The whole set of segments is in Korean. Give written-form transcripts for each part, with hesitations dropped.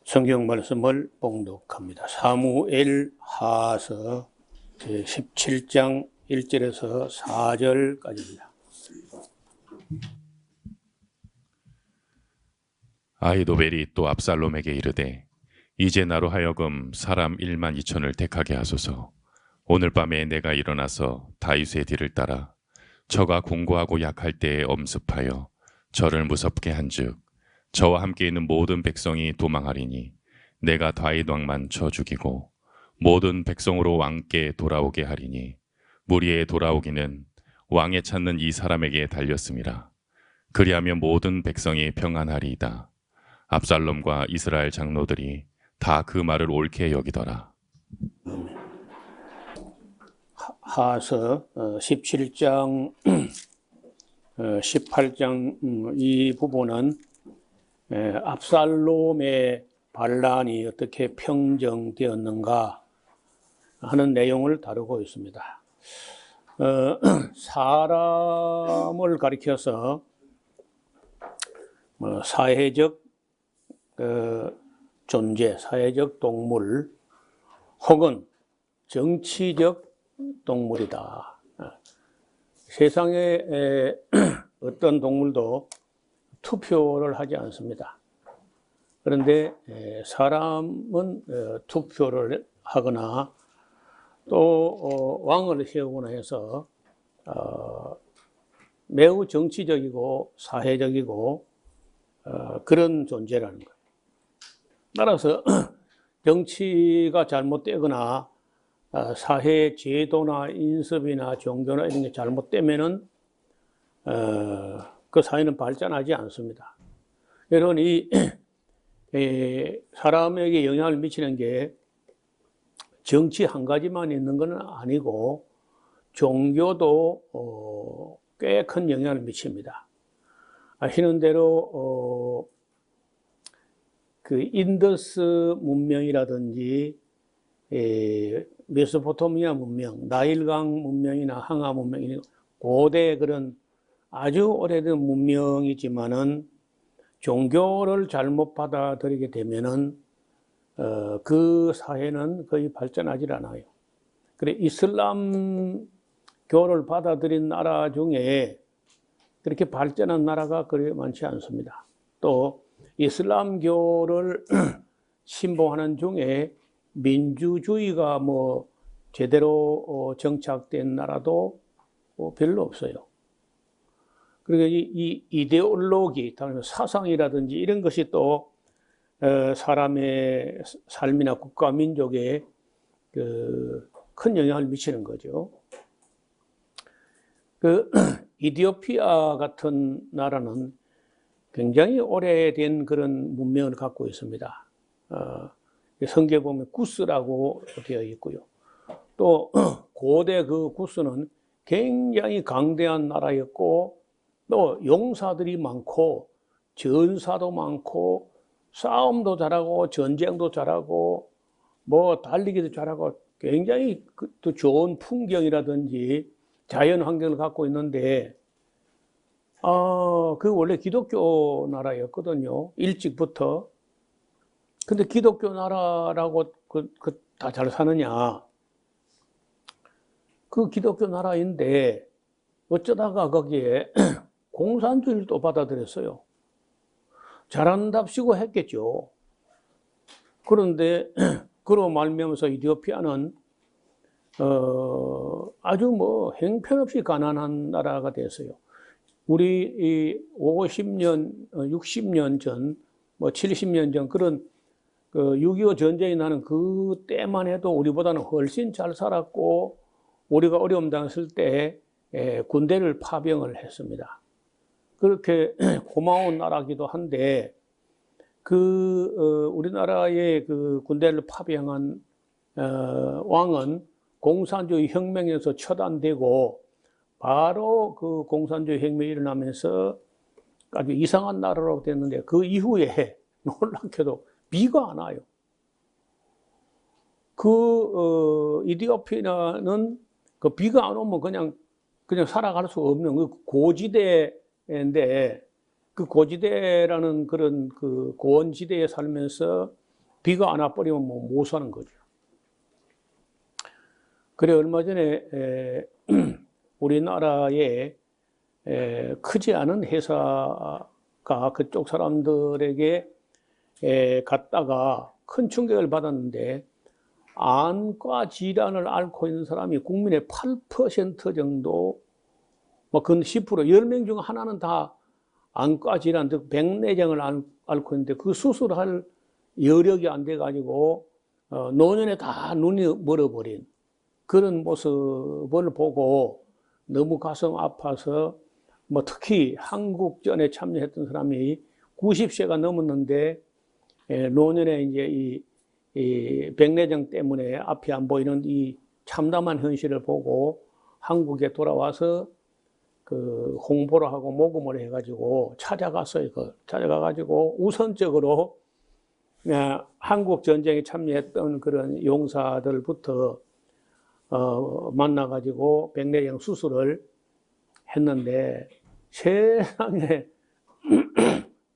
성경 말씀을 봉독합니다. 사무엘 하서 제17장 1절에서 4절까지입니다. 아히도벨이 또 압살롬에게 이르되 이제 나로 하여금 사람 1만 2천을 택하게 하소서. 오늘 밤에 내가 일어나서 다윗의 뒤를 따라 저가 공고하고 약할 때에 엄습하여 저를 무섭게 한즉 저와 함께 있는 모든 백성이 도망하리니 내가 다윗 왕만 쳐 죽이고 모든 백성으로 왕께 돌아오게 하리니 무리에 돌아오기는 왕에 찾는 이 사람에게 달렸음이라. 그리하면 모든 백성이 평안하리이다. 압살롬과 이스라엘 장로들이 다 그 말을 옳게 여기더라. 하서 17장 18장 이 부분은 압살롬의 반란이 어떻게 평정되었는가 하는 내용을 다루고 있습니다. 사람을 가리켜서 사회적 존재, 사회적 동물 혹은 정치적 동물이다. 세상에 어떤 동물도 투표를 하지 않습니다. 그런데 사람은 투표를 하거나 또 왕을 세우거나 해서 매우 정치적이고 사회적이고 그런 존재라는 거예요. 따라서 정치가 잘못되거나 사회 제도나 인습이나 종교나 이런 게 잘못되면은 그 사회는 발전하지 않습니다. 여러분, 이 사람에게 영향을 미치는 게 정치 한 가지만 있는 건 아니고 종교도 꽤 큰 영향을 미칩니다. 아시는 대로 그 인더스 문명이라든지 메소포타미아 문명, 나일강 문명이나 항아 문명이 고대 그런 아주 오래된 문명이지만은 종교를 잘못 받아들이게 되면은 그 사회는 거의 발전하지 않아요. 그래 이슬람교를 받아들인 나라 중에 그렇게 발전한 나라가 그리 많지 않습니다. 또 이슬람교를 신봉하는 중에 민주주의가 뭐 제대로 정착된 나라도 별로 없어요. 그리고 이 이데올로기, 사상이라든지 이런 것이 또 사람의 삶이나 국가 민족에 큰 영향을 미치는 거죠. 그 이디오피아 같은 나라는 굉장히 오래된 그런 문명을 갖고 있습니다. 성경에 보면 구스라고 되어 있고요. 또 고대 그 구스는 굉장히 강대한 나라였고 또 용사들이 많고 전사도 많고 싸움도 잘하고 전쟁도 잘하고 뭐 달리기도 잘하고 굉장히 또 좋은 풍경이라든지 자연 환경을 갖고 있는데 그 원래 기독교 나라였거든요. 일찍부터. 근데 기독교 나라라고 다 잘 사느냐? 그 기독교 나라인데 어쩌다가 거기에 공산주의를 또 받아들였어요. 잘한답시고 했겠죠. 그런데 그로 말미암아서 이디오피아는 아주 뭐 형편없이 가난한 나라가 됐어요. 우리 50년, 60년 전, 뭐 70년 전 그런 6.25 전쟁이 나는 그 때만 해도 우리보다는 훨씬 잘 살았고 우리가 어려움 당했을 때 군대를 파병을 했습니다. 그렇게 고마운 나라기도 한데 우리나라의 그 군대를 파병한 왕은 공산주의 혁명에서 처단되고 바로 그 공산주의 혁명이 일어나면서 아주 이상한 나라로 됐는데 그 이후에 놀랍게도 비가 안 와요. 이디오피아는 그 비가 안 오면 그냥 살아갈 수 없는 그 고지대인데 그 고지대라는 그런 그 고원지대에 살면서 비가 안 와버리면 뭐 못 사는 거죠. 그래 얼마 전에 우리나라에 크지 않은 회사가 그쪽 사람들에게 갔다가 큰 충격을 받았는데 안과 질환을 앓고 있는 사람이 국민의 8% 정도, 뭐 그건 10%, 10명 중 하나는 다 안과 질환, 즉 백내장을 앓고 있는데 그 수술할 여력이 안 돼가지고 노년에 다 눈이 멀어버린 그런 모습을 보고 너무 가슴 아파서 뭐 특히 한국전에 참여했던 사람이 90세가 넘었는데 노년에 이제 이 백내장 때문에 앞이 안 보이는 이 참담한 현실을 보고 한국에 돌아와서 그 홍보를 하고 모금을 해가지고 찾아갔어요. 찾아가가지고 우선적으로 한국 전쟁에 참여했던 그런 용사들부터 만나가지고 백내장 수술을 했는데 세상에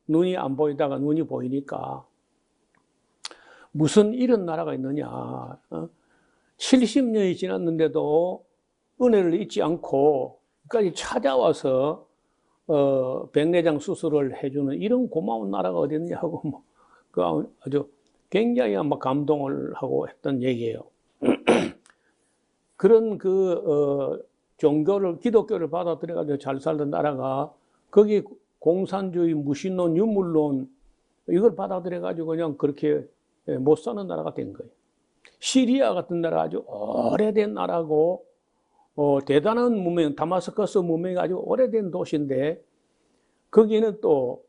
눈이 안 보이다가 눈이 보이니까 무슨 이런 나라가 있느냐. 70년이 지났는데도 은혜를 잊지 않고 까지 찾아와서 백내장 수술을 해주는 이런 고마운 나라가 어디 있냐고 뭐 그 아주 굉장히 아마 감동을 하고 했던 얘기예요. 그런 종교를 기독교를 받아들여가지고 잘 살던 나라가 거기 공산주의, 무신론, 유물론 이걸 받아들여가지고 그냥 그렇게 못 사는 나라가 된 거예요. 시리아 같은 나라 아주 오래된 나라고 대단한 문명, 다마스커스 문명이 아주 오래된 도시인데 거기는 또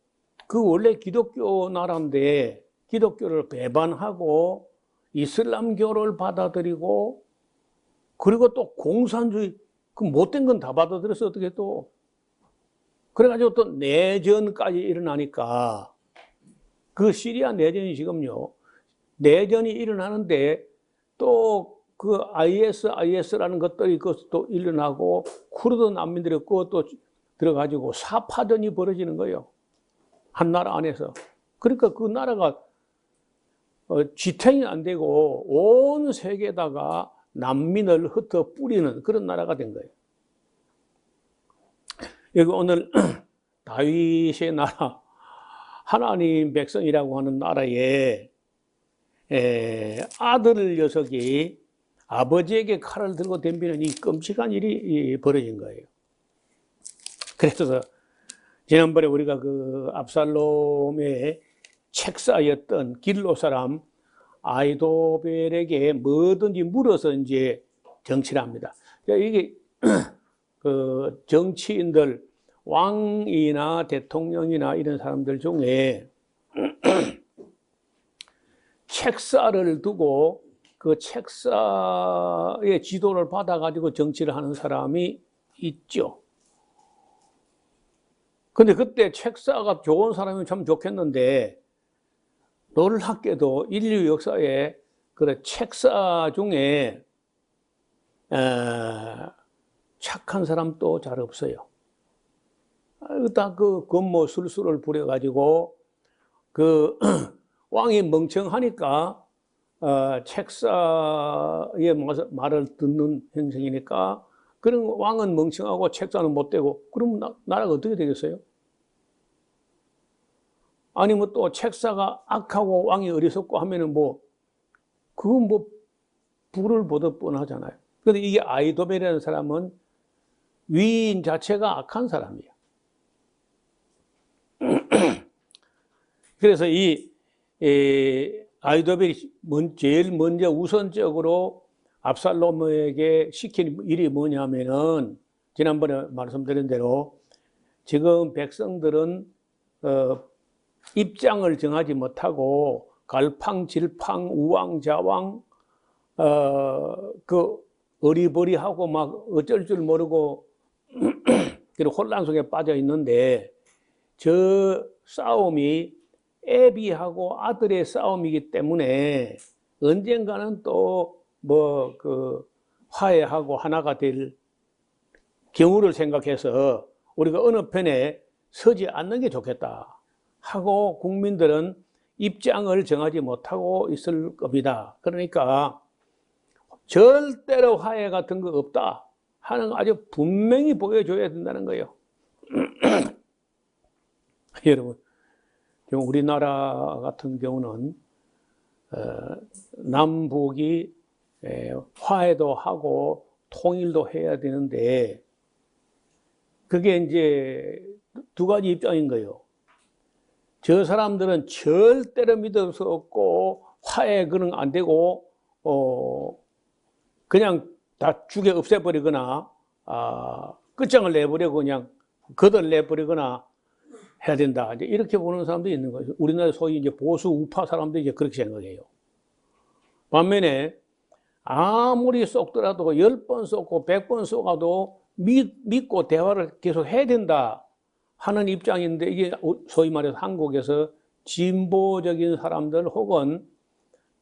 그 원래 기독교 나라인데 기독교를 배반하고 이슬람교를 받아들이고 그리고 또 공산주의 그 못된 건 다 받아들여서 어떻게 또 그래가지고 또 내전까지 일어나니까 그 시리아 내전이 지금요 내전이 일어나는데 또 그 IS라는 것들이 그것도 일어나고 쿠르드 난민들이 그것도 들어가지고 사파전이 벌어지는 거예요. 한 나라 안에서. 그러니까 그 나라가 지탱이 안 되고 온 세계에다가 난민을 흩어 뿌리는 그런 나라가 된 거예요. 여기 오늘 다윗의 나라, 하나님 백성이라고 하는 나라에 아들 녀석이 아버지에게 칼을 들고 덤비는 이 끔찍한 일이 벌어진 거예요. 그래서 지난번에 우리가 그 압살롬의 책사였던 길로 사람 아이도벨에게 뭐든지 물어서 이제 정치를 합니다. 이게 그 정치인들, 왕이나 대통령이나 이런 사람들 중에 책사를 두고 그 책사의 지도를 받아가지고 정치를 하는 사람이 있죠. 근데 그때 책사가 좋은 사람이면 참 좋겠는데 놀랍게도 인류 역사에 그 책사 중에 착한 사람도 잘 없어요. 다 그 권모 술수를 부려가지고 그 왕이 멍청하니까 책사의 말을 듣는 행성이니까 그런 왕은 멍청하고 책사는 못되고 그러면 나라가 어떻게 되겠어요? 아니면 또 책사가 악하고 왕이 어리석고 하면은 뭐 그건 뭐 불을 보듯 뻔하잖아요. 그런데 이게 아이도벨이라는 사람은 위인 자체가 악한 사람이에요. 그래서 이 아이도벨이 제일 먼저 우선적으로 압살롬에게 시킨 일이 뭐냐면은 지난번에 말씀드린 대로 지금 백성들은 입장을 정하지 못하고 갈팡질팡 우왕좌왕 그 어리버리하고 막 어쩔 줄 모르고 혼란 속에 빠져 있는데 저 싸움이 애비하고 아들의 싸움이기 때문에 언젠가는 또 뭐 그 화해하고 하나가 될 경우를 생각해서 우리가 어느 편에 서지 않는 게 좋겠다 하고 국민들은 입장을 정하지 못하고 있을 겁니다. 그러니까 절대로 화해 같은 거 없다 하는 거 아주 분명히 보여줘야 된다는 거예요. 여러분, 지금 우리나라 같은 경우는 남북이 화해도 하고 통일도 해야 되는데 그게 이제 두 가지 입장인 거예요. 저 사람들은 절대로 믿을 수 없고 화해 그런 거 안 되고 그냥 다 죽여 없애버리거나 끝장을 내버리고 그냥 거들 내버리거나 해야 된다. 이제 이렇게 보는 사람도 있는 거예요. 우리나라 소위 이제 보수 우파 사람들이 이제 그렇게 생각해요. 반면에 아무리 쏘더라도 10번 쏘고 100번 쏘가도 믿고 대화를 계속 해야 된다 하는 입장인데 이게 소위 말해서 한국에서 진보적인 사람들 혹은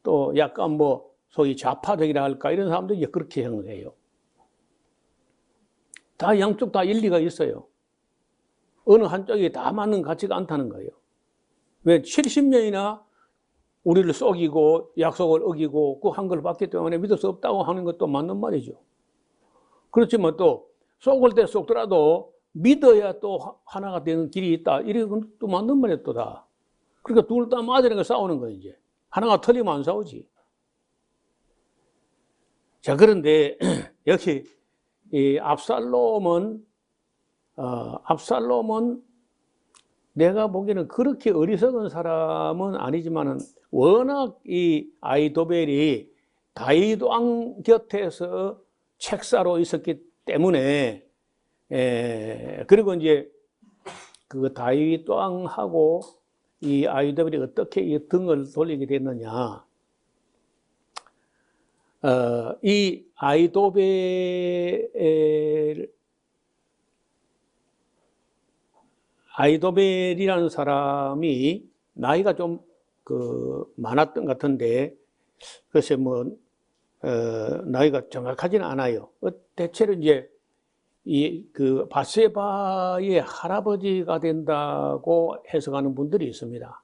또 약간 뭐 소위 좌파적이라 할까 이런 사람들이 이제 그렇게 생각해요. 다 양쪽 다 일리가 있어요. 어느 한쪽이 다 맞는 것 같지가 않다는 거예요. 왜 70년이나 우리를 속이고 약속을 어기고 그 한 걸 봤기 때문에 믿을 수 없다고 하는 것도 맞는 말이죠. 그렇지만 또 속을 때 속더라도 믿어야 또 하나가 되는 길이 있다. 이런 또 맞는 말이야 또 다. 그러니까 둘 다 맞으니까 싸우는 거예요 이제. 하나가 틀리면 안 싸우지. 자, 그런데 역시 이 압살롬은 내가 보기에는 그렇게 어리석은 사람은 아니지만은 워낙 이 아이도벨이 다윗 왕 곁에서 책사로 있었기 때문에 그리고 이제 그 다윗 왕하고 이 아이도벨이 어떻게 이 등을 돌리게 됐느냐. 이 아이도벨이라는 사람이 나이가 좀 많았던 것 같은데, 글쎄 나이가 정확하지는 않아요. 대체로 이제 바세바의 할아버지가 된다고 해석하는 분들이 있습니다.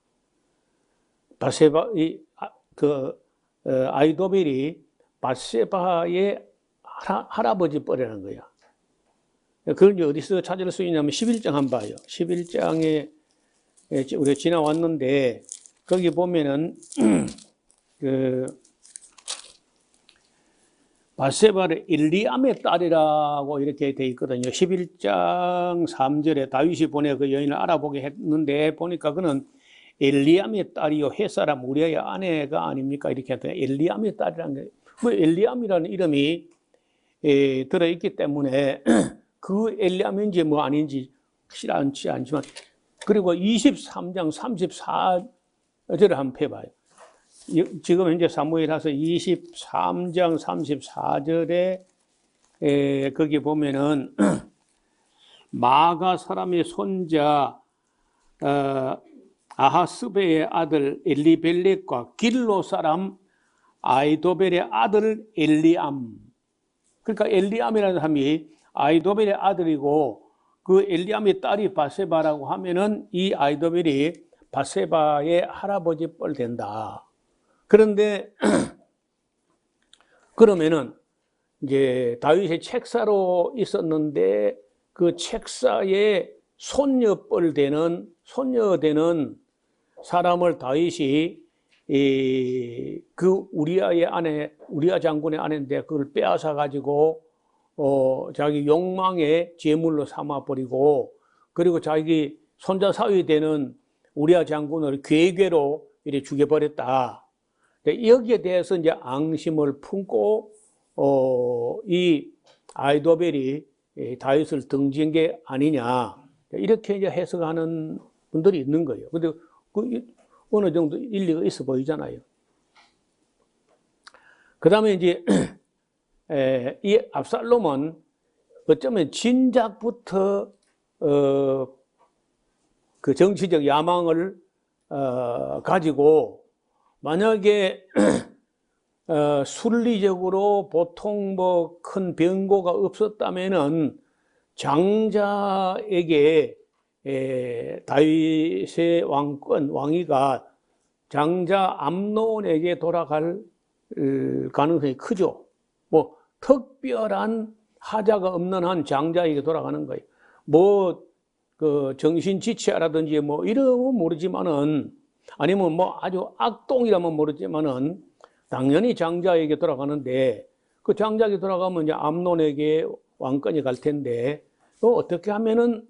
아이도벨이 바세바의 할아버지 뻘이라는 거야. 그걸 이제 어디서 찾을 수 있냐면 11장 한번 봐요. 11장에 우리가 지나왔는데 거기 보면은 바세바를 일리암의 딸이라고 이렇게 돼 있거든요. 11장 3절에 다윗이 보내 그 여인을 알아보게 했는데 보니까 그는 엘리암의 딸이요 햇사람 우리아의 아내가 아닙니까? 이렇게 했더니 엘리암의 딸이라는 게 뭐 엘리암이라는 이름이 들어있기 때문에 그 엘리암인지 뭐 아닌지 확실하지 않지만 그리고 23장 34절을 한번 펴봐요. 지금 현재 사무엘하서 23장 34절에 거기 보면은 마가 사람의 손자 아하스베의 아들 엘리벨렉과 길로 사람 아이도벨의 아들 엘리암. 그러니까 엘리암이라는 사람이 아이도벨의 아들이고 그 엘리암의 딸이 바세바라고 하면은 이 아이도벨이 바세바의 할아버지 뻘 된다. 그런데 그러면은 이제 다윗의 책사로 있었는데 그 책사의 손녀 되는 사람을 다윗이 그 우리아의 아내, 우리아 장군의 아내인데 그걸 빼앗아 가지고 자기 욕망의 제물로 삼아 버리고 그리고 자기 손자 사위 되는 우리아 장군을 괴괴로 이렇게 죽여버렸다. 여기에 대해서 이제 앙심을 품고 이 아이도벨이 다윗을 등진 게 아니냐 이렇게 이제 해석하는 분들이 있는 거예요. 근데 어느 정도 일리가 있어 보이잖아요. 그 다음에 이제 이 압살롬은 어쩌면 진작부터 그 정치적 야망을 가지고 만약에 순리적으로 보통 뭐 큰 변고가 없었다면은 장자에게 다윗의 왕위가 장자 암논에게 돌아갈 가능성이 크죠. 뭐 특별한 하자가 없는 한 장자에게 돌아가는 거예요. 뭐 그 정신지체라든지 뭐 이러면 모르지만은, 아니면 뭐 아주 악동이라면 모르지만은 당연히 장자에게 돌아가는데, 그 장자에게 돌아가면 이제 암논에게 왕권이 갈 텐데, 또 어떻게 하면은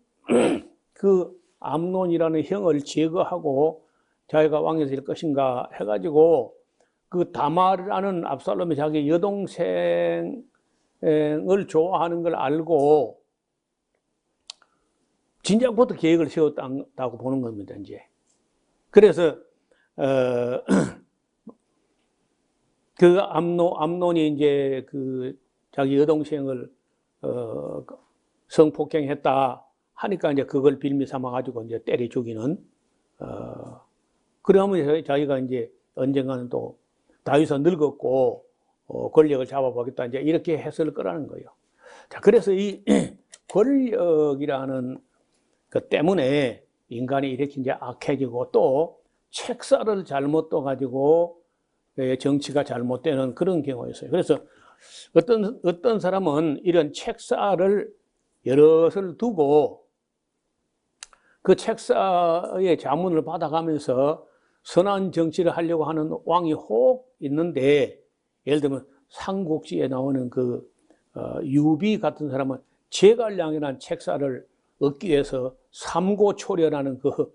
그 암논이라는 형을 제거하고 자기가 왕이 될 것인가 해가지고, 그 다말이라는 압살롬이 자기 여동생을 좋아하는 걸 알고 진작부터 계획을 세웠다고 보는 겁니다, 이제. 그래서 그 암논이 이제 그 자기 여동생을 성폭행했다 하니까 이제 그걸 빌미 삼아 가지고 이제 때려 죽이는, 그러면 자기가 이제 언젠가는 또 다윗은 늙었고 권력을 잡아보겠다, 이제 이렇게 해석을 거라는 거예요. 자, 그래서 이 권력이라는 것 때문에 인간이 이렇게 이제 악해지고, 또 책사를 잘못 떠가지고 정치가 잘못되는 그런 경우가 있어요. 그래서 어떤 사람은 이런 책사를 여럿을 두고 그 책사의 자문을 받아가면서 선한 정치를 하려고 하는 왕이 혹 있는데, 예를 들면 삼국지에 나오는 그 유비 같은 사람은 제갈량이라는 책사를 얻기 위해서 삼고초려라는 그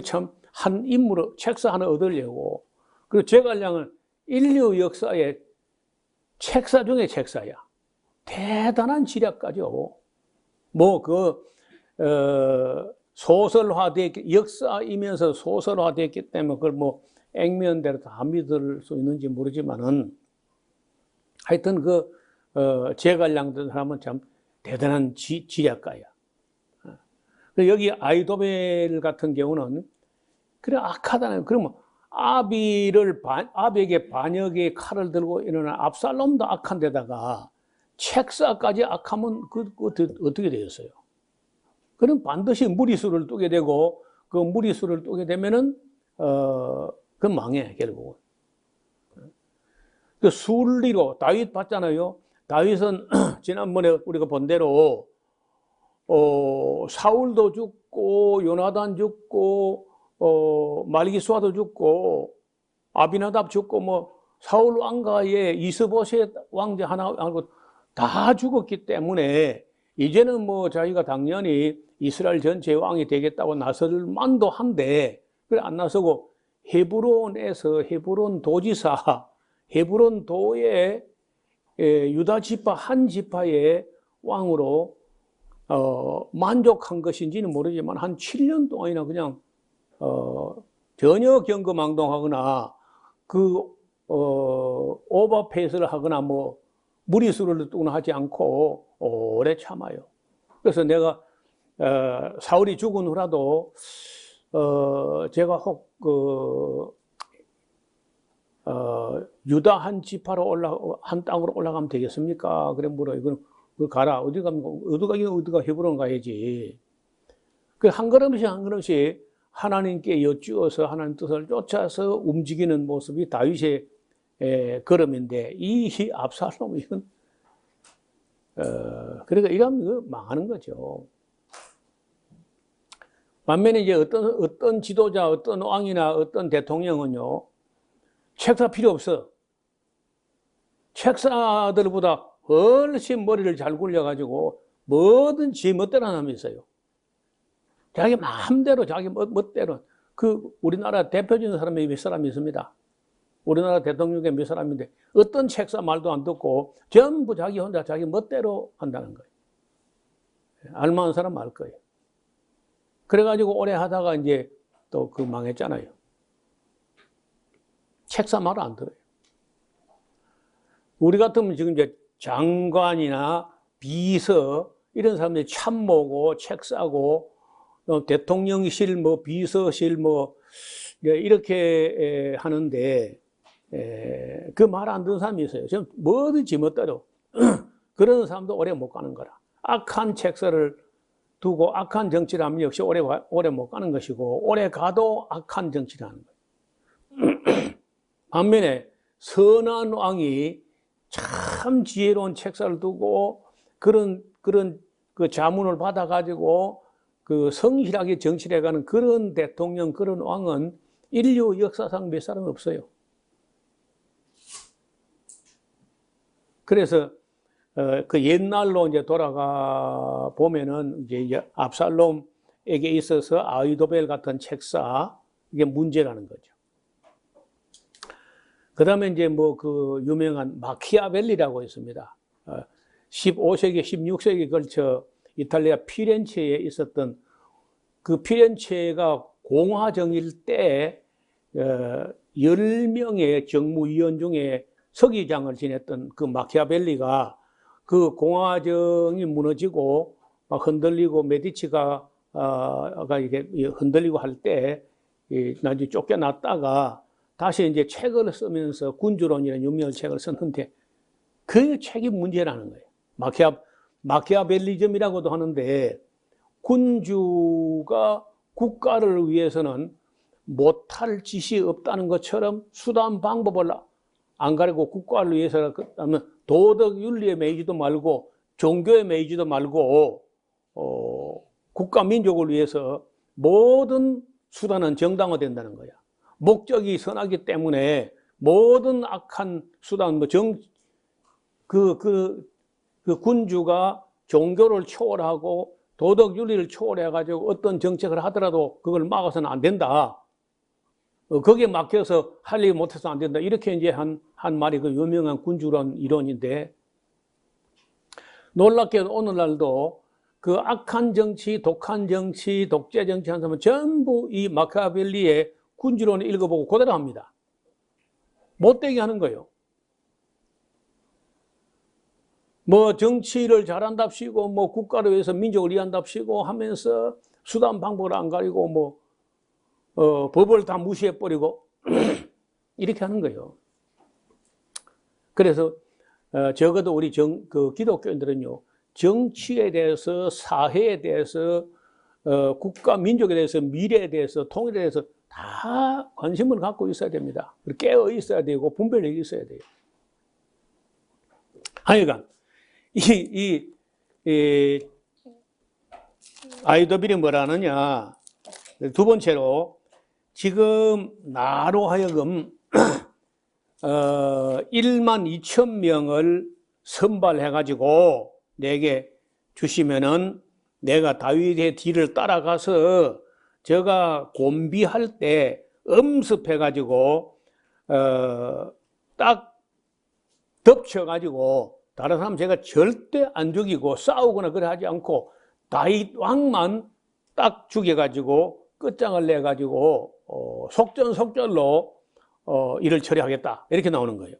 참 한 인물을 책사 하나 얻으려고, 그리고 제갈량은 인류 역사의 책사 중에 책사야. 대단한 지략가죠. 뭐 소설화됐기, 역사이면서 소설화됐기 때문에 그걸 뭐 액면대로 다 믿을 수 있는지 모르지만은, 하여튼 제갈량 같은 사람은 참 대단한 지략가야. 여기 아이도벨 같은 경우는 그래 악하다는, 그러면 아비에게 반역의 칼을 들고 일어난 압살롬도 악한 데다가 책사까지 악하면 그 어떻게 되겠어요? 그럼 반드시 무리수를 두게 되고, 그 무리수를 두게 되면은 그 망해 결국은. 그 순리로 다윗 봤잖아요. 다윗은 지난번에 우리가 본 대로 사울도 죽고 요나단 죽고 말기수아도 죽고 아비나답 죽고 뭐 사울 왕가에 이스보셋 왕자 하나 하고 다 죽었기 때문에 이제는 뭐 자기가 당연히 이스라엘 전체의 왕이 되겠다고 나설 만도 한데, 그래 안 나서고 헤브론에서 헤브론 도지사, 헤브론 도의 유다 지파 한 지파의 왕으로 만족한 것인지는 모르지만 한 7년 동안이나 그냥 전혀 경거망동하거나 오버페이스를 하거나 뭐 무리수를 두거나 하지 않고 오래 참아요. 그래서 내가 사울이 죽은 후라도 제가 혹 유다 한 지파로 한 땅으로 올라가면 되겠습니까? 그래 물어. 이거 가라. 어디 가기가 헤브론 가야지. 그 한 걸음씩 한 걸음씩 하나님께 여쭈어서 하나님 뜻을 쫓아서 움직이는 모습이 다윗의 걸음인데, 이 압살롬 이건 그러니까 이러면 망하는 거죠. 반면에 이제 어떤 지도자, 어떤 왕이나 어떤 대통령은요, 책사 필요 없어. 책사들보다 훨씬 머리를 잘 굴려가지고 뭐든지 멋대로 하는 사람이 있어요. 자기 마음대로, 자기 멋대로. 우리나라 대표적인 사람이 몇 사람이 있습니다. 우리나라 대통령 중에 몇 사람인데 어떤 책사 말도 안 듣고 전부 자기 혼자 자기 멋대로 한다는 거예요. 알만한 사람 알 거예요. 그래가지고 오래 하다가 이제 또 망했잖아요. 책사 말을 안 들어요. 우리 같으면 지금 이제 장관이나 비서 이런 사람들이 참모고 책사고 대통령실 뭐 비서실 뭐 이렇게 하는데 그 말 안 듣는 사람이 있어요. 지금 뭐든지 멋대로 그런 사람도 오래 못 가는 거라. 악한 책사를 두고 악한 정치를 하면 역시 오래 못 가는 것이고, 오래 가도 악한 정치를 하는 거예요. 반면에 선한 왕이 참 지혜로운 책사를 두고 그런 그 자문을 받아가지고 그 성실하게 정치해가는 그런 대통령, 그런 왕은 인류 역사상 몇 사람 없어요. 그래서 그 옛날로 이제 돌아가 보면은 이제 압살롬에게 있어서 아히도벨 같은 책사, 이게 문제라는 거죠. 그 다음에 이제 뭐 그 유명한 마키아벨리라고 있습니다. 15세기, 16세기에 걸쳐 이탈리아 피렌체에 있었던 그 피렌체가 공화정일 때 10명의 정무위원 중에 서기장을 지냈던 그 마키아벨리가 그 공화정이 무너지고 막 흔들리고 메디치가 이게 흔들리고 할 때 나중에 쫓겨났다가 다시 이제 책을 쓰면서 군주론이라는 유명한 책을 썼는데 그 책이 문제라는 거예요. 마키아벨리즘이라고도 하는데 군주가 국가를 위해서는 못할 짓이 없다는 것처럼 수단 방법을 안 가리고 국가를 위해서 도덕 윤리에 매이지도 말고 종교에 매이지도 말고 국가 민족을 위해서 모든 수단은 정당화된다는 거야. 목적이 선하기 때문에 모든 악한 수단, 그 군주가 종교를 초월하고 도덕 윤리를 초월해가지고 어떤 정책을 하더라도 그걸 막아서는 안 된다. 거기에 막혀서 할 일 못해서 안 된다. 이렇게 이제 한 말이 그 유명한 군주론 이론인데, 놀랍게도 오늘날도 그 악한 정치, 독한 정치, 독재 정치 하는 사람은 전부 이 마키아벨리의 군주론을 읽어보고 그대로 합니다. 못되게 하는 거예요. 뭐 정치를 잘한답시고 뭐 국가를 위해서 민족을 위한답시고 하면서 수단 방법을 안 가리고 뭐 법을 다 무시해버리고 이렇게 하는 거예요. 그래서 적어도 우리 그 기독교인들은요, 정치에 대해서, 사회에 대해서, 국가 민족에 대해서, 미래에 대해서, 통일에 대해서 다 관심을 갖고 있어야 됩니다. 깨어 있어야 되고 분별력이 있어야 돼요. 하여간 이 아히도벨이 뭐라느냐, 두 번째로 지금 나로 하여금 1만 2천 명을 선발해가지고 내게 주시면은 내가 다윗의 뒤를 따라가서 제가 곤비할 때 엄습해가지고 딱 덮쳐가지고 다른 사람 제가 절대 안 죽이고 싸우거나 그래 하지 않고 다윗 왕만 딱 죽여가지고 끝장을 내가지고 속전속결로 일을 처리하겠다, 이렇게 나오는 거예요.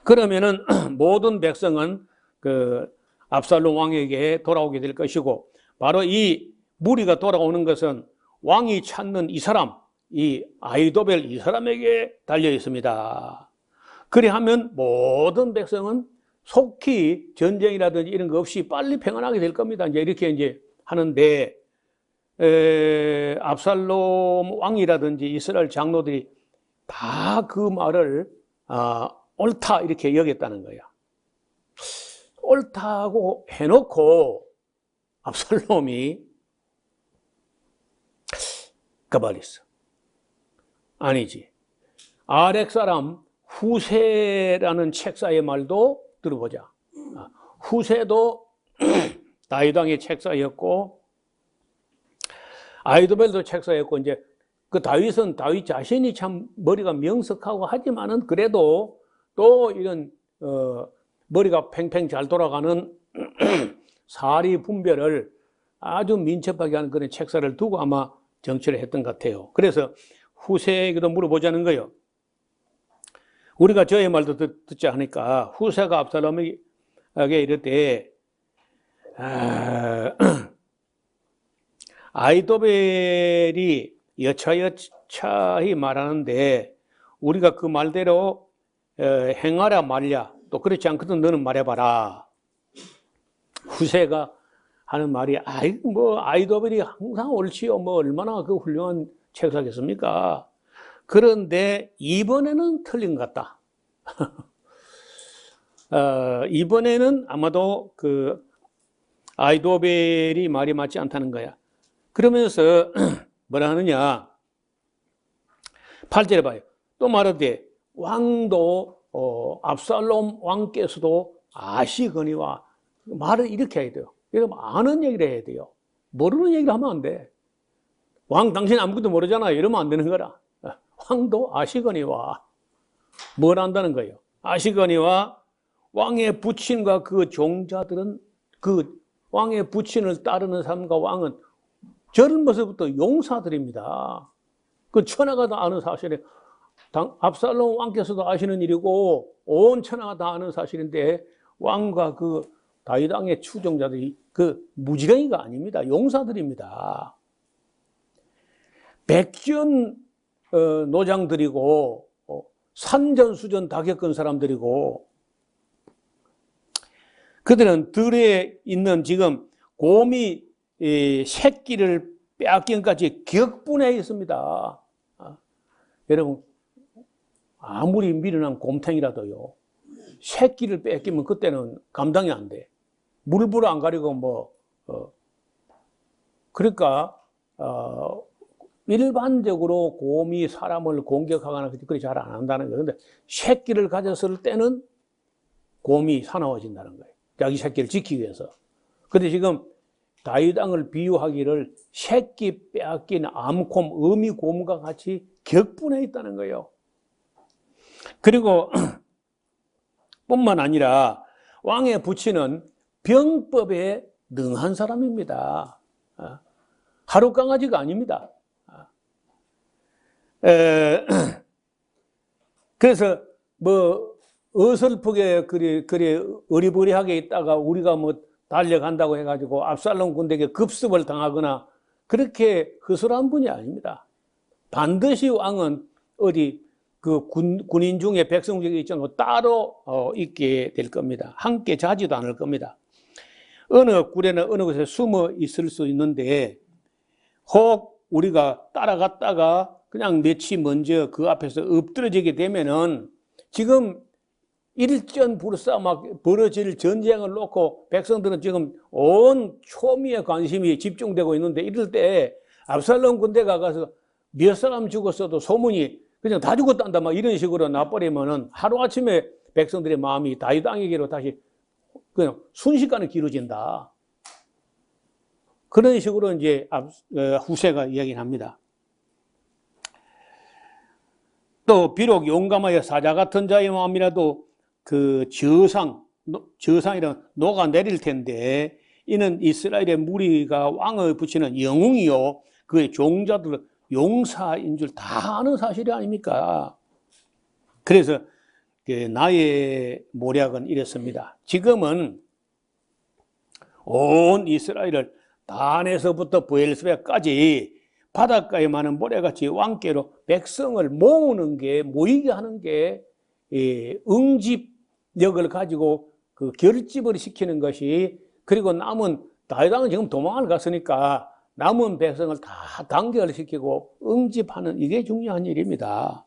그러면은 모든 백성은 그 압살롬 왕에게 돌아오게 될 것이고, 바로 이 무리가 돌아오는 것은 왕이 찾는 이 사람, 이 아히도벨 이 사람에게 달려 있습니다. 그리하면 모든 백성은 속히 전쟁이라든지 이런 거 없이 빨리 평안하게 될 겁니다. 이제 이렇게 이제 하는데, 압살롬 왕이라든지 이스라엘 장로들이 다 그 말을 옳다 이렇게 여겼다는 거야. 옳다고 해놓고 압살롬이 가만히 있어. 아니지. 아렉 사람 후세라는 책사의 말도 들어보자. 후세도 다윗 왕의 책사였고 아히도벨도 책사였고, 이제 그 다윗은 다윗 자신이 참 머리가 명석하고 하지만은 그래도 또 이런 머리가 팽팽 잘 돌아가는 사리 분별을 아주 민첩하게 하는 그런 책사를 두고 아마 정치를 했던 것 같아요. 그래서 후세에게도 물어보자는 거예요. 우리가 저의 말도 듣자 하니까 후세가 압살롬에게 이르되 아히도벨이 여차여차히 말하는데 우리가 그 말대로 행하라 말랴, 또 그렇지 않거든 너는 말해봐라. 후세가 하는 말이 뭐 아히도벨이 항상 옳지요, 뭐 얼마나 그 훌륭한 책사겠습니까? 그런데 이번에는 틀린 것 같다. 이번에는 아마도 그 아이도벨이 말이 맞지 않다는 거야. 그러면서 뭐라 하느냐. 8절에 봐요. 또 말하되 왕도 압살롬 왕께서도 아시거니와, 말을 이렇게 해야 돼요. 이거 아는 얘기를 해야 돼요. 모르는 얘기를 하면 안 돼. 왕 당신 아무것도 모르잖아, 이러면 안 되는 거라. 왕도 아시거니와, 뭘 안다는 거예요. 아시거니와 왕의 부친과 그 종자들은, 그 왕의 부친을 따르는 사람과 왕은 젊어서부터 용사들입니다. 그 천하가 다 아는 사실이에요. 압살롬 왕께서도 아시는 일이고 온 천하가 다 아는 사실인데, 왕과 그 다윗 왕의 추종자들이 그 무지랭이가 아닙니다. 용사들입니다. 백전 노장들이고 산전수전 다 겪은 사람들이고, 그들은 들에 있는 지금 곰이 새끼를 빼앗긴 것까지 격분해 있습니다. 여러분, 아무리 미련한 곰탱이라도요, 새끼를 뺏기면 그때는 감당이 안 돼. 물불 안 가리고 그러니까 일반적으로 곰이 사람을 공격하거나 그렇게 잘 안 한다는 거예요. 근데 새끼를 가졌을 때는 곰이 사나워진다는 거예요. 자기 새끼를 지키기 위해서. 근데 지금 다윗 왕을 비유하기를 새끼 빼앗긴 암곰, 어미곰과 같이 격분해 있다는 거예요. 그리고 뿐만 아니라 왕의 부친은 병법에 능한 사람입니다. 하루 강아지가 아닙니다. 그래서 어설프게 그래 어리버리하게 있다가 우리가 달려간다고 해가지고 압살롬 군대에게 급습을 당하거나 그렇게 허술한 분이 아닙니다. 반드시 왕은 어디 그 군인 중에 백성 중에 있지 않고 따로 있게 될 겁니다. 함께 자지도 않을 겁니다. 어느 굴에는 어느 곳에 숨어 있을 수 있는데, 혹 우리가 따라갔다가 그냥 며칠 먼저 그 앞에서 엎드러지게 되면은, 지금 일전불사 막 벌어질 전쟁을 놓고 백성들은 지금 온 초미의 관심이 집중되고 있는데, 이럴 때 압살롬 군대가 가서 몇 사람 죽었어도 소문이 그냥 다 죽었단다 막 이런 식으로 나버리면은 하루아침에 백성들의 마음이 다윗 왕에게로 다시 그냥 순식간에 길어진다. 그런 식으로 이제 후세가 이야기를 합니다. 또 비록 용감하여 사자 같은 자의 마음이라도 그 저상이란 노가 내릴 텐데, 이는 이스라엘의 무리가 왕을 붙이는 영웅이요 그의 종자들 용사인 줄 다 아는 사실이 아닙니까? 그래서 나의 모략은 이렇습니다. 지금은 온 이스라엘을 단에서부터 브엘세바까지 바닷가에 많은 모래같이 왕께로 백성을 모이게 하는 게 응집력을 가지고 그 결집을 시키는 것이, 그리고 남은 다윗 왕은 지금 도망을 갔으니까 남은 백성을 다 단결시키고 응집하는, 이게 중요한 일입니다.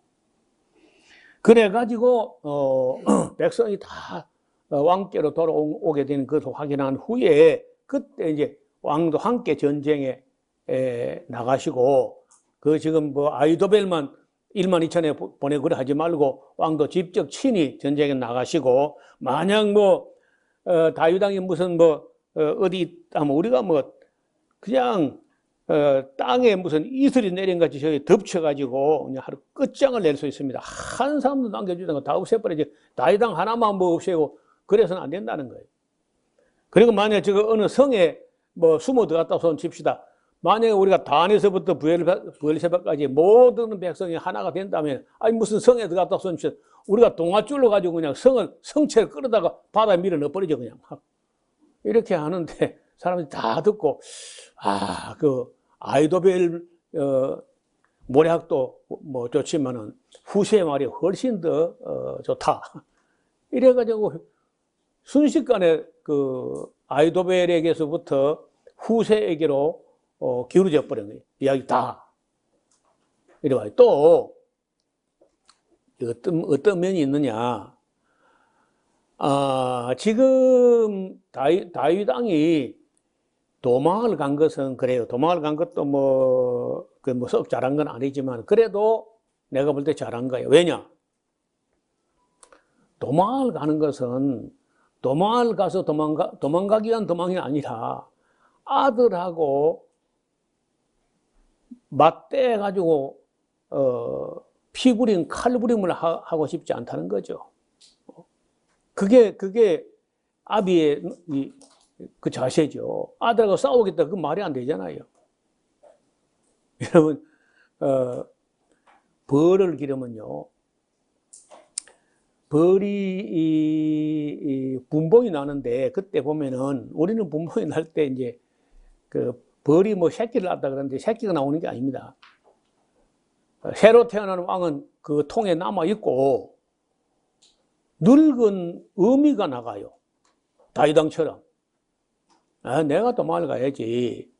그래가지고 백성이 다 왕께로 돌아오게 되는 것을 확인한 후에, 그때 이제 왕도 함께 전쟁에 나가시고, 그 지금 아이도벨만 1만 2천에 보내고 그래 하지 말고 왕도 직접 친히 전쟁에 나가시고, 만약 다윗 왕이 무슨 어디 하면 우리가 그냥 땅에 무슨 이슬이 내린 같이 저기 덮쳐가지고 그냥 하루 끝장을 낼 수 있습니다. 한 사람도 남겨주지 않고 다 없애버리지. 다윗 왕 하나만 없애고 그래서는 안 된다는 거예요. 그리고 만약 어느 성에 숨어 들어갔다 손 칩시다. 만약에 우리가 단에서부터 브엘세바까지 모든 백성이 하나가 된다면, 아니 무슨 성에 들어갔다 손 칩시다. 우리가 동아줄로 가지고 그냥 성체를 끌어다가 바다에 밀어 넣어버리죠 그냥. 이렇게 하는데 사람들이 다 듣고, 아이도벨 모략도 좋지만은 후세의 말이 훨씬 더 좋다. 이래가지고 순식간에 아이도벨에게서부터 후세에게로 기울어져 버린 거예요. 이야기 다. 이래 봐요. 또 어떤 면이 있느냐. 지금 다윗 왕이 도망을 간 것은 그래요. 도망을 간 것도 썩 잘한 건 아니지만, 그래도 내가 볼 때 잘한 거예요. 왜냐? 도망을 가는 것은 도망을 가서 도망가기 위한 도망이 아니라 아들하고 맞대가지고, 피부림, 칼부림을 하고 싶지 않다는 거죠. 그게 아비의 그 자세죠. 아들하고 싸우겠다, 그 말이 안 되잖아요. 여러분, 벌을 기르면요, 벌이 분봉이 나는데, 그때 보면은 우리는 분봉이 날 때 이제 그 벌이 새끼를 낳았다 그러는데 새끼가 나오는 게 아닙니다. 새로 태어나는 왕은 그 통에 남아 있고 늙은 어미가 나가요. 다윗 왕처럼. 내가 도망을 가야지.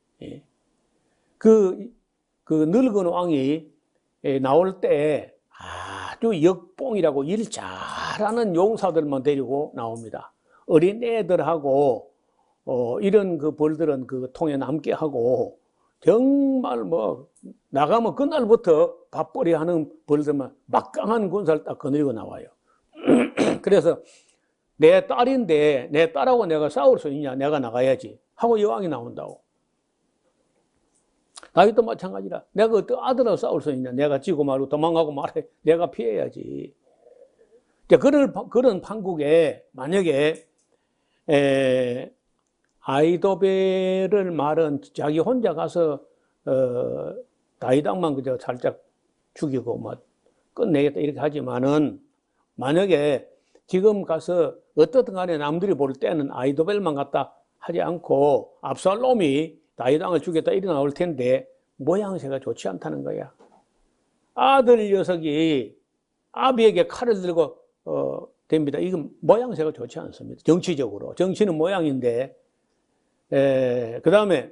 그 늙은 왕이 나올 때 아주 역봉이라고 일 잘하는 용사들만 데리고 나옵니다. 어린 애들하고 이런 그 벌들은 그 통에 남게 하고, 정말 나가면 그날부터 밥벌이 하는 벌들만 막강한 군사를 딱 거느리고 나와요. 그래서 내 딸인데 내 딸하고 내가 싸울 수 있냐, 내가 나가야지 하고 여왕이 나온다고. 다윗도 마찬가지라. 내가 어떤 아들하고 싸울 수 있냐, 내가 지고 말고 도망가고 말해, 내가 피해야지. 그런 판국에 만약에 아이도벨을 말은 자기 혼자 가서 다윗 왕만 그저 살짝 죽이고 끝내겠다 이렇게 하지만은, 만약에 지금 가서 어떻든 간에 남들이 볼 때는 아이도벨만 갖다 하지 않고 압살롬이 다윗 왕을 죽였다 이래 나올 텐데 모양새가 좋지 않다는 거야. 아들 녀석이 아비에게 칼을 들고 됩니다. 이건 모양새가 좋지 않습니다. 정치적으로. 정치는 모양인데, 그 다음에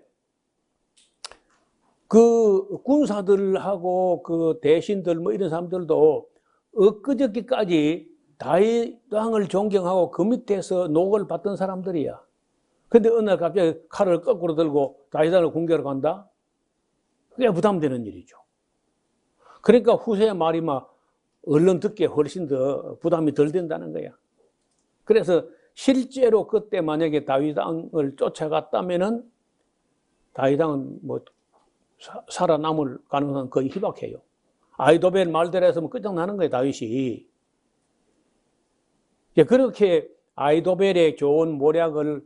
그 군사들하고 그 대신들 이런 사람들도 엊그저께까지 다윗 왕을 존경하고 그 밑에서 녹을 받던 사람들이야. 근데 어느 날 갑자기 칼을 거꾸로 들고 다윗 왕을 공격하러 간다? 그게 부담되는 일이죠. 그러니까 후세의 말이 얼른 듣기에 훨씬 더 부담이 덜 된다는 거야. 그래서 실제로 그때 만약에 다윗 왕을 쫓아갔다면은 다윗 왕은 살아남을 가능성은 거의 희박해요. 아이도벨 말대로 해서 끝장나는 거예요, 다윗이. 그렇게 아이도벨의 좋은 모략을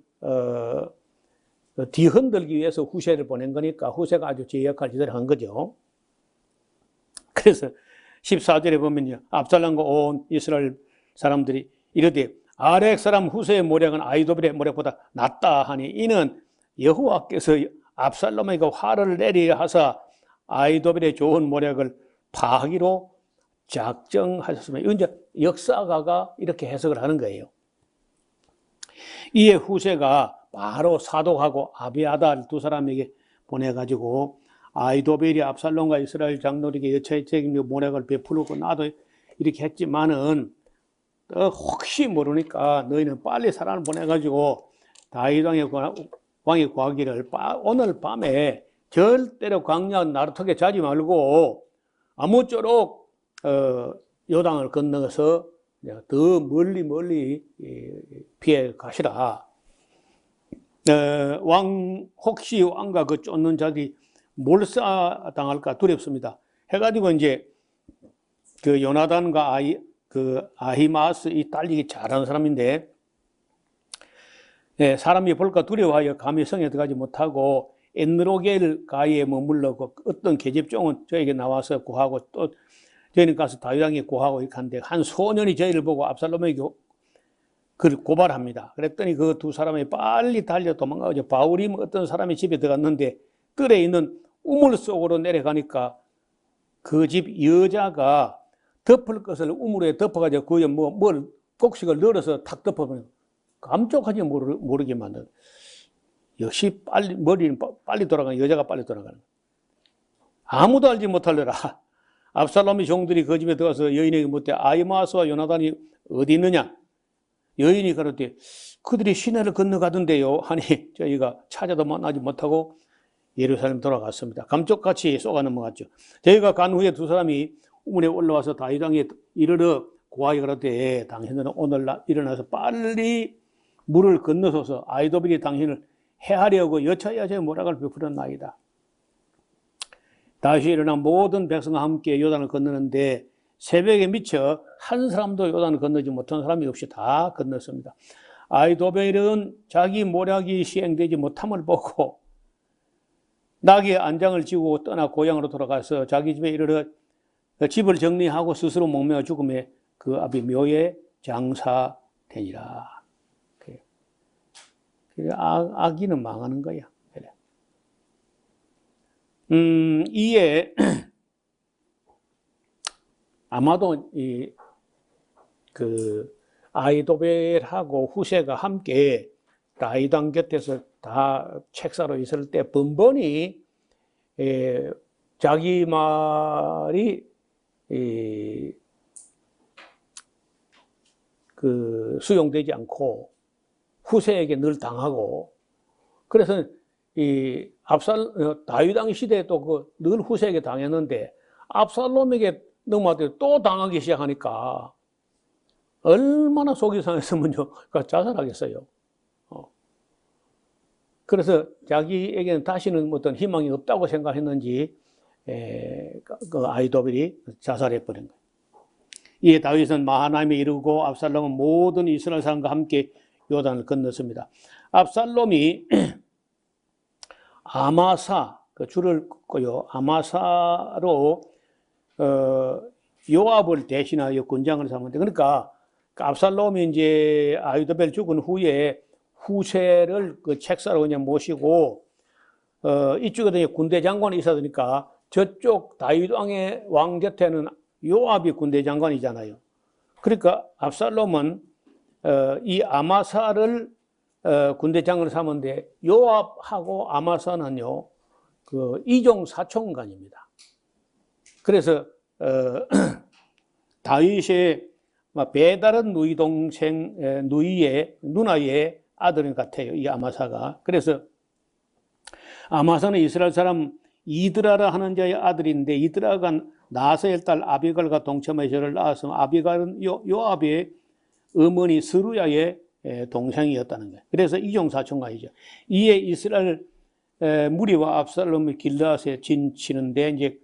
뒤흔들기 위해서 후세를 보낸 거니까 후세가 아주 제 역할을 제대로 한 거죠. 그래서 14절에 보면요, 압살롬과 온 이스라엘 사람들이 이르되 아렉 사람 후세의 모략은 아이도벨의 모략보다 낫다 하니, 이는 여호와께서 압살롬에게 화를 내리려 하사 아이도벨의 좋은 모략을 파하기로 작정하셨습니다. 이제 역사가가 이렇게 해석을 하는 거예요. 이에 후세가 바로 사독하고 아비아달 두 사람에게 보내가지고 아이도벨이 압살롬과 이스라엘 장로에게 여차의 책임과 모략을 베풀고 나도 이렇게 했지만은 혹시 모르니까 너희는 빨리 사람을 보내가지고 다윗 왕이 구하기를 오늘 밤에 절대로 광야 나루터에 자지 말고 아무쪼록 요단을 건너서 더 멀리 피해 가시라. 혹시 왕과 그 쫓는 자들이 몰사당할까 두렵습니다. 해가지고 이제 그 요나단과 아히마스 이 딸리기 잘하는 사람인데, 사람이 볼까 두려워하여 감히 성에 들어가지 못하고 엔드로겔 가에 머물러 어떤 계집종은 저에게 나와서 구하고 또 저희는 가서 다윗 왕에게 구하고 이렇게 하는데, 한 소년이 저희를 보고 압살롬에게 그를 고발합니다. 그랬더니 그 두 사람이 빨리 달려 도망가고 바울이 어떤 사람이 집에 들어갔는데 뜰에 있는 우물 속으로 내려가니까 그 집 여자가 덮을 것을 우물에 덮어가지고 그에 뭘 곡식을 널어서 탁 덮어버려. 깜짝하지 모르게 만든. 역시 머리는 빨리 돌아가는, 여자가 빨리 돌아가는. 아무도 알지 못하려라. 압살롬의 종들이 그 집에 들어가서 여인에게 묻되 아히마아스와 요나단이 어디 있느냐? 여인이 그랬대 그들이 시내를 건너가던데요 하니 저희가 찾아도 만나지 못하고 예루살렘 돌아갔습니다. 감쪽같이 쏘가 넘어갔죠. 저희가 간 후에 두 사람이 우물에 올라와서 다윗 왕에 이르러 고하게 그랬대 당신들은 오늘 일어나서 빨리 물을 건너서서 아히도벨이 당신을 해하려고 여차여차에 모락을 베풀었나이다. 다윗이 일어나 모든 백성과 함께 요단을 건너는데 새벽에 미쳐 한 사람도 요단을 건너지 못한 사람이 없이 다 건넜습니다. 아히도벨은 자기 모략이 시행되지 못함을 보고 나귀의 안장을 지고 떠나 고향으로 돌아가서 자기 집에 이르러 집을 정리하고 스스로 목매어 죽음에 그 아비 묘에 장사되니라. 그래. 악인은 망하는 거야. 그래. 이에 아마도 아히도벨하고 후세가 함께 다윗 왕 곁에서 다 책사로 있을 때 번번이 자기 말이 수용되지 않고 후세에게 늘 당하고 그래서 다윗 왕 시대에 또 늘 후세에게 당했는데 압살롬에게 넘어왔더니 또 당하기 시작하니까 얼마나 속이 상했으면요 자살하겠어요. 그래서 자기에게는 다시는 어떤 희망이 없다고 생각했는지 그 아히도벨이 자살해버린 거예요. 이에 다윗은 마하나임에 이르고 압살롬은 모든 이스라엘 사람과 함께 요단을 건넜습니다. 압살롬이 아마사 그 줄을 긋고요 아마사로 요압을 대신하여 군장을 삼는데 그러니까 압살롬이 이제 아히도벨 죽은 후에 후세를 그 책사로 그냥 모시고 이쪽에 군대 장관이 있었으니까 저쪽 다윗 왕의 왕 곁에는 요압이 군대 장관이잖아요. 그러니까 압살롬은 이 아마사를 군대 장관을 삼은데 요압하고 아마사는요 그 이종 사촌간입니다. 그래서 다윗의 배다른 누이 동생 누이의 누나의 아들인 같아요. 이 아마사가. 그래서 아마사는 이스라엘 사람 이드라라 하는 자의 아들인데 이드라가 나사의 딸 아비갈과 동침하여 저를 낳아서 아비갈은 요압의 어머니 스루야의 동생이었다는 거예요. 그래서 이종사촌간이죠. 이에 이스라엘 무리와 압살롬이 길르앗에 진치는데 이제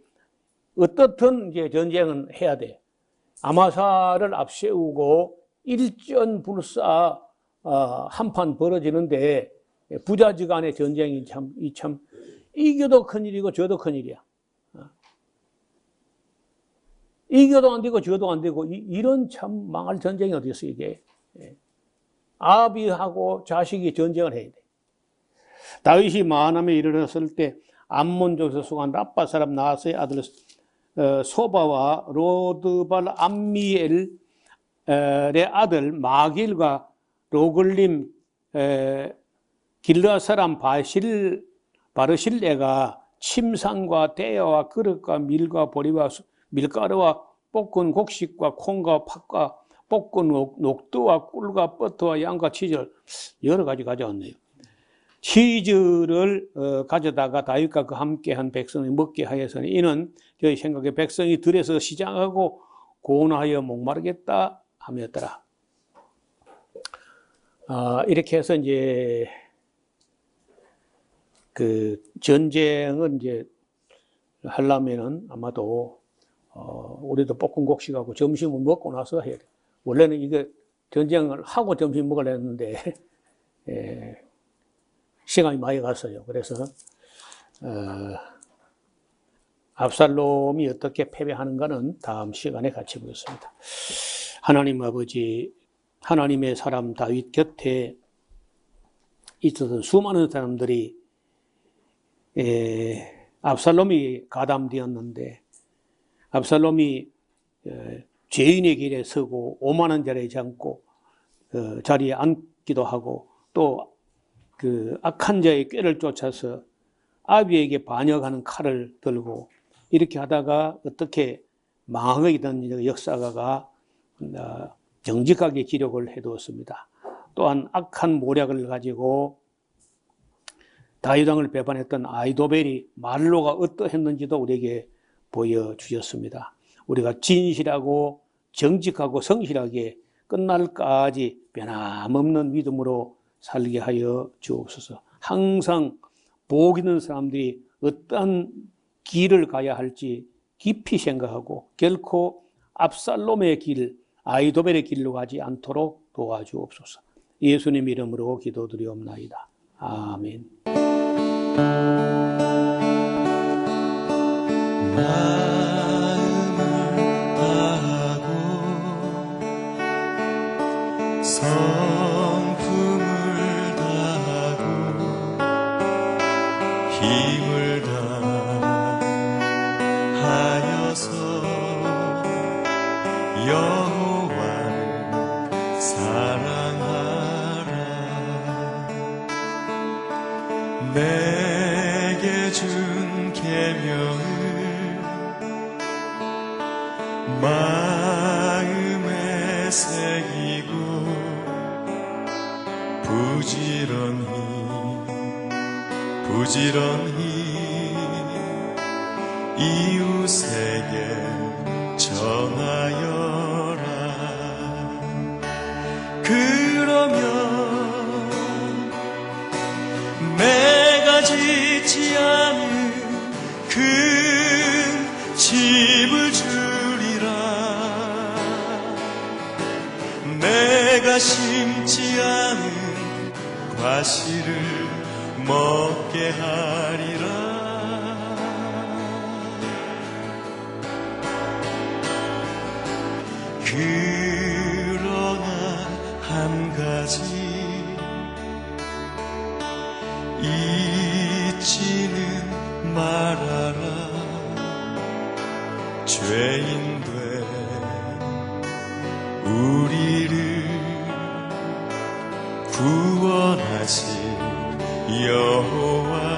어떻든 이제 전쟁은 해야 돼. 아마사를 앞세우고 일전불사 한판 벌어지는데 부자지간의 전쟁이 참 이겨도 큰일이고 져도 큰일이야. 이겨도 안 되고 져도 안 되고 이런 참 망할 전쟁이 어디 있어 이게. 아비하고 자식이 전쟁을 해야 돼. 다윗이 마하나임에 이르렀을 때 암몬족에서 수고한 라빠 사람 나하스의 아들 소바와 로드발 암미엘의 아들 마길과 로글림 길르앗 사람 바르실레가 침상과 대야와 그릇과 밀과 보리와 밀가루와 볶은 곡식과 콩과 팥과 볶은 녹두와 꿀과 버터와 양과 치즈를 여러 가지 가져왔네요. 치즈를 가져다가 다윗과 그 함께한 백성이 먹게 하였으니 이는 저희 생각에 백성이 들에서 시장하고 고온하여 목마르겠다 하였더라. 이렇게 해서 이제 그 전쟁을 이제 하려면은 아마도 우리도 볶은 곡식하고 점심을 먹고 나서 해야 돼. 원래는 이게 전쟁을 하고 점심 먹으려 했는데 시간이 많이 갔어요. 그래서 압살롬이 어떻게 패배하는가는 다음 시간에 같이 보겠습니다. 하나님 아버지, 하나님의 사람 다윗 곁에 있었던 수많은 사람들이 압살롬이 가담되었는데 압살롬이 죄인의 길에 서고 오만한 자리에 앉고 자리에 앉기도 하고 또 그 악한 자의 꾀를 쫓아서 아비에게 반역하는 칼을 들고 이렇게 하다가 어떻게 망하게 된 역사가가 정직하게 기록을 해두었습니다. 또한 악한 모략을 가지고 다윗왕을 배반했던 아이도벨이 말로가 어떠했는지도 우리에게 보여주셨습니다. 우리가 진실하고 정직하고 성실하게 끝날까지 변함없는 믿음으로 살게 하여 주옵소서. 항상 복 있는 사람들이 어떠한 길을 가야 할지 깊이 생각하고 결코 압살롬의 길, 아이도벨의 길로 가지 않도록 도와주옵소서. 예수님 이름으로 기도드리옵나이다. 아멘. 성품을 다하고 힘을 다하여서 여호와를 사랑하라. 내게 준 계명을 마음에 새기고 부지런히 이웃에게 전하여라. 그러면 내가 짓지 않은 큰 집을 주리라. 내가 심지 않은 과실을 먹게 하리라. 그러나 한 가지 잊지는 말아라. 죄인 된 우리를 구원하신 여호와